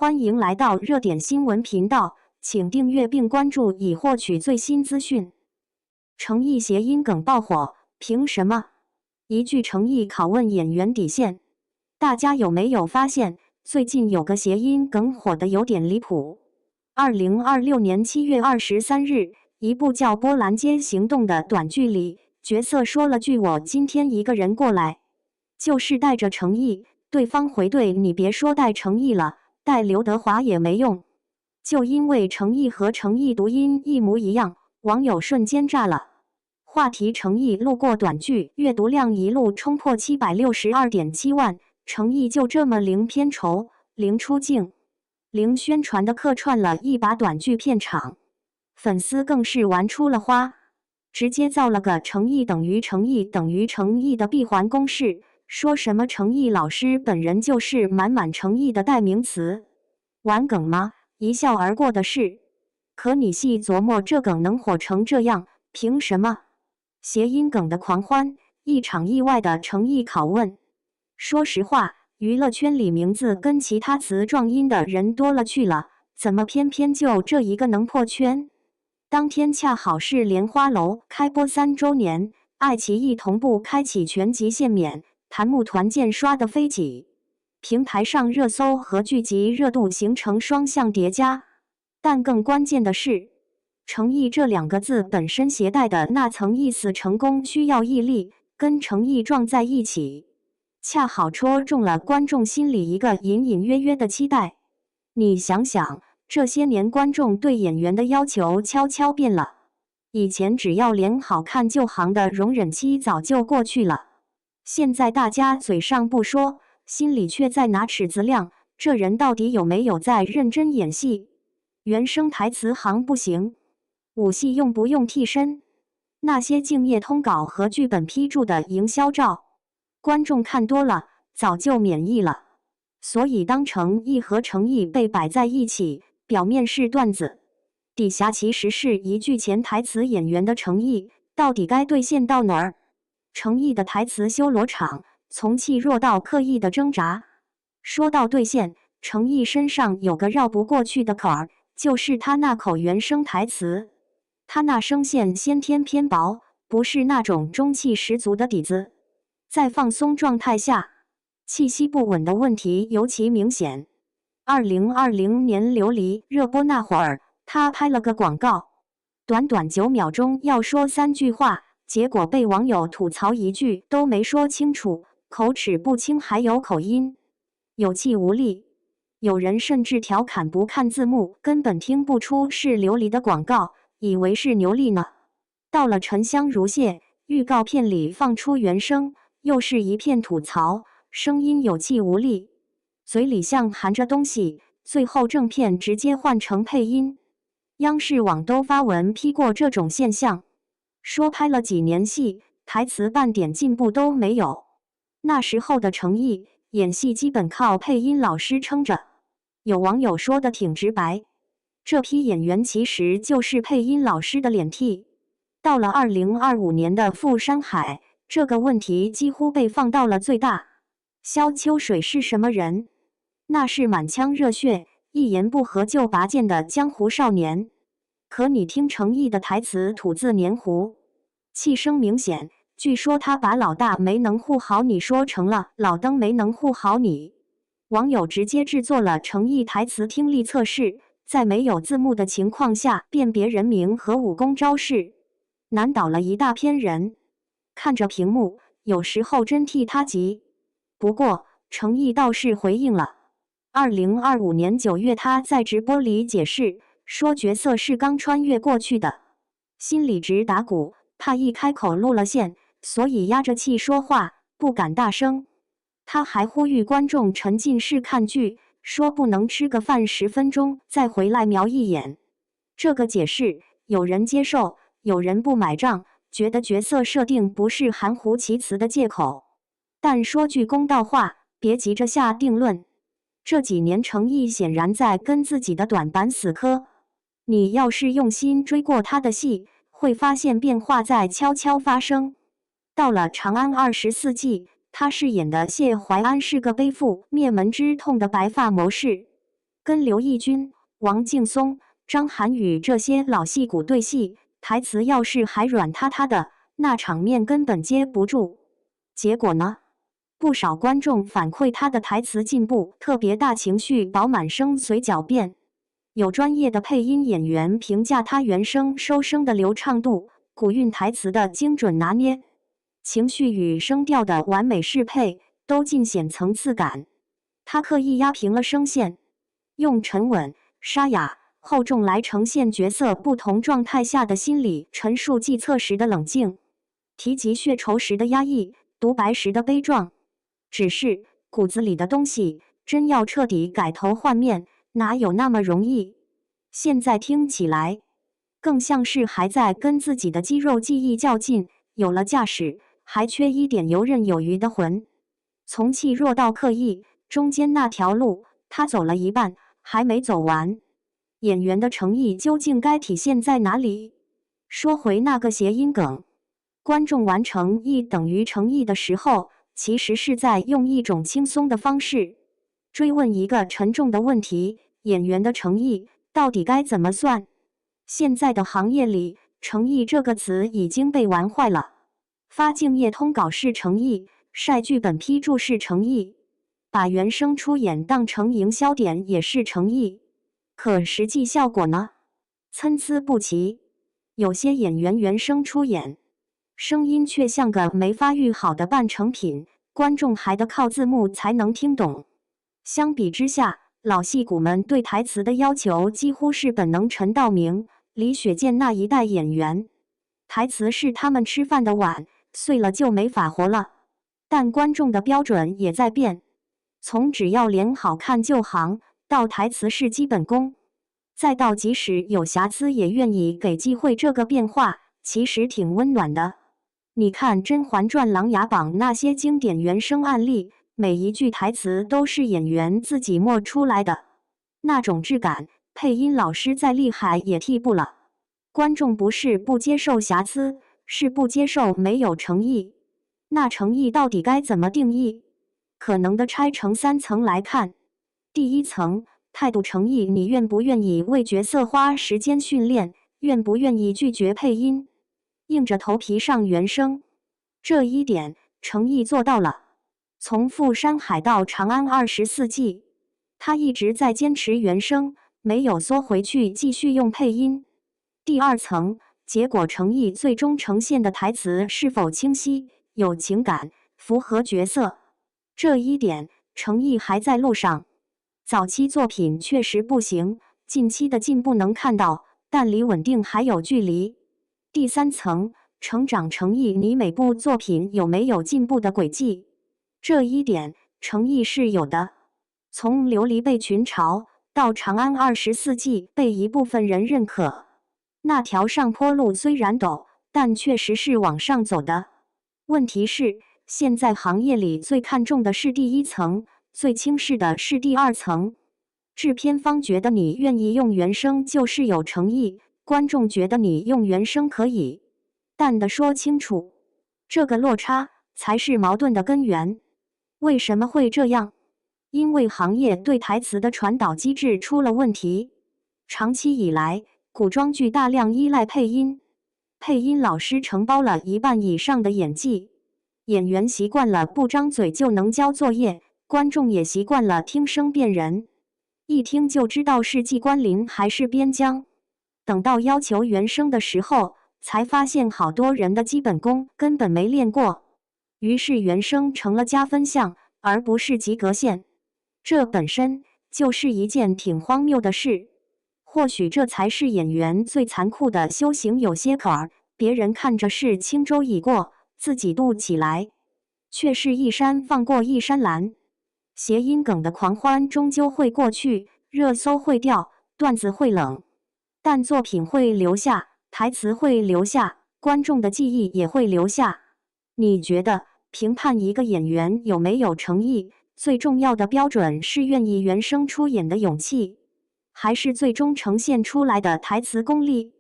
欢迎来到热点新闻频道，请订阅并关注以获取最新资讯。诚意谐音梗爆火，凭什么？一句诚意拷问演员底线。大家有没有发现，最近有个谐音梗火得有点离谱？2026年7月23日，一部叫《波兰街行动》的短剧里，角色说了句“我今天一个人过来”，就是带着诚意，对方回怼你别说带诚意了，带刘德华也没用。就因为诚意和诚意读音一模一样，网友瞬间炸了。话题诚意路过短剧，阅读量一路冲破762.7万，诚意就这么零片酬、零出镜、零宣传的客串了一把短剧片场，粉丝更是玩出了花，直接造了个诚意等于诚意等于诚意的闭环公式，说什么诚意老师本人就是满满诚意的代名词。玩梗吗？一笑而过的事。可你细琢磨，这梗能火成这样，凭什么？谐音梗的狂欢，一场意外的诚意拷问。说实话，娱乐圈里名字跟其他词撞音的人多了去了，怎么偏偏就这一个能破圈？当天恰好是莲花楼开播3周年，爱奇艺同步开启全集限免，弹幕团建刷得飞起，平台上热搜和剧集热度形成双向叠加。但更关键的是，诚意这2个字本身携带的那层意思，成功需要毅力，跟诚意撞在一起，恰好戳中了观众心里一个隐隐约约的期待。你想想，这些年观众对演员的要求悄悄变了，以前只要脸好看就行的容忍期早就过去了，现在大家嘴上不说，心里却在拿尺子量，这人到底有没有在认真演戏？原声台词行不行？武戏用不用替身？那些敬业通稿和剧本批注的营销照，观众看多了，早就免疫了。所以当诚意和诚意被摆在一起，表面是段子，底下其实是一句潜台词：演员的诚意到底该兑现到哪儿？诚意的台词修罗场，从气弱到刻意的挣扎。说到兑现，诚意身上有个绕不过去的坎儿，就是他那口原声台词。他那声线先天偏薄，不是那种中气十足的底子，在放松状态下，气息不稳的问题尤其明显。2020年琉璃热播那会儿，他拍了个广告，短短9秒钟要说3句话，结果被网友吐槽一句都没说清楚，口齿不清还有口音，有气无力。有人甚至调侃不看字幕根本听不出是琉璃的广告，以为是牛力呢。到了沉香如屑，预告片里放出原声，又是一片吐槽，声音有气无力，嘴里像含着东西，最后正片直接换成配音。央视网都发文批过这种现象，说拍了几年戏，台词半点进步都没有。那时候的诚意，演戏基本靠配音老师撑着。有网友说的挺直白，这批演员其实就是配音老师的脸替。到了2025年的《富山海》，这个问题几乎被放到了最大。萧秋水是什么人？那是满腔热血，一言不合就拔剑的江湖少年。可你听诚意的台词吐字黏糊，气声明显，据说他把老大没能护好你说成了老登没能护好你。网友直接制作了诚意台词听力测试，在没有字幕的情况下辨别人名和武功招式，难倒了一大片人。看着屏幕，有时候真替他急。不过诚意倒是回应了。2025年9月，他在直播里解释说，角色是刚穿越过去的，心里直打鼓，怕一开口露了馅，所以压着气说话，不敢大声。他还呼吁观众沉浸式看剧，说不能吃个饭10分钟再回来瞄一眼。这个解释有人接受，有人不买账，觉得角色设定不是含糊其辞的借口。但说句公道话，别急着下定论。这几年诚意显然在跟自己的短板死磕，你要是用心追过他的戏，会发现变化在悄悄发生。到了《长安24季》，他饰演的谢怀安是个背负灭门之痛的白发谋士，跟刘奕君、王劲松、张涵予这些老戏骨对戏，台词要是还软塌塌的，那场面根本接不住。结果呢？不少观众反馈他的台词进步特别大，情绪饱满，声随脚变。有专业的配音演员评价他原声收声的流畅度、古韵台词的精准拿捏、情绪与声调的完美适配，都尽显层次感。他刻意压平了声线，用沉稳、沙哑、厚重来呈现角色不同状态下的心理陈述，计策时的冷静，提及血仇时的压抑，独白时的悲壮。只是骨子里的东西，真要彻底改头换面，哪有那么容易？现在听起来，更像是还在跟自己的肌肉记忆较劲，有了架势，还缺一点游刃有余的魂。从气弱到刻意，中间那条路，他走了一半，还没走完。演员的诚意究竟该体现在哪里？说回那个谐音梗，观众完成意等于诚意的时候，其实是在用一种轻松的方式追问一个沉重的问题：演员的诚意到底该怎么算？现在的行业里，诚意这个词已经被玩坏了。发敬业通稿是诚意，晒剧本批注是诚意，把原声出演当成营销点也是诚意。可实际效果呢？参差不齐。有些演员原声出演，声音却像个没发育好的半成品，观众还得靠字幕才能听懂。相比之下，老戏骨们对台词的要求几乎是本能。陈道明、李雪健那一代演员，台词是他们吃饭的碗，碎了就没法活了。但观众的标准也在变，从只要脸好看就行，到台词是基本功，再到即使有瑕疵也愿意给机会，这个变化其实挺温暖的。你看《甄嬛传》《琅琊榜》那些经典原声案例，每一句台词都是演员自己默出来的，那种质感，配音老师再厉害也替不了。观众不是不接受瑕疵，是不接受没有诚意。那诚意到底该怎么定义？可能的拆成3层来看。第一层，态度诚意，你愿不愿意为角色花时间训练？愿不愿意拒绝配音？硬着头皮上原声？这一点，诚意做到了。从富山海到长安24季，他一直在坚持原声，没有缩回去继续用配音。第二层，结果诚意最终呈现的台词是否清晰、有情感、符合角色？这一点，诚意还在路上。早期作品确实不行，近期的进步能看到，但离稳定还有距离。第三层，成长诚意，你每部作品有没有进步的轨迹？这一点，诚意是有的。从琉璃被群嘲到长安24季被一部分人认可，那条上坡路虽然陡，但确实是往上走的。问题是，现在行业里最看重的是第一层，最轻视的是第二层。制片方觉得你愿意用原声就是有诚意，观众觉得你用原声可以，淡的说清楚，这个落差才是矛盾的根源。为什么会这样？因为行业对台词的传导机制出了问题。长期以来，古装剧大量依赖配音，配音老师承包了一半以上的演技，演员习惯了不张嘴就能交作业，观众也习惯了听声辨人，一听就知道是季关林还是边疆。等到要求原声的时候，才发现好多人的基本功根本没练过，于是原声成了加分项，而不是及格线。这本身就是一件挺荒谬的事。或许这才是演员最残酷的修行，有些坎儿，别人看着是轻舟已过，自己渡起来，却是一山放过一山拦。谐音梗的狂欢终究会过去，热搜会掉，段子会冷，但作品会留下，台词会留下，观众的记忆也会留下。你觉得评判一个演员有没有诚意，最重要的标准是愿意原声出演的勇气，还是最终呈现出来的台词功力？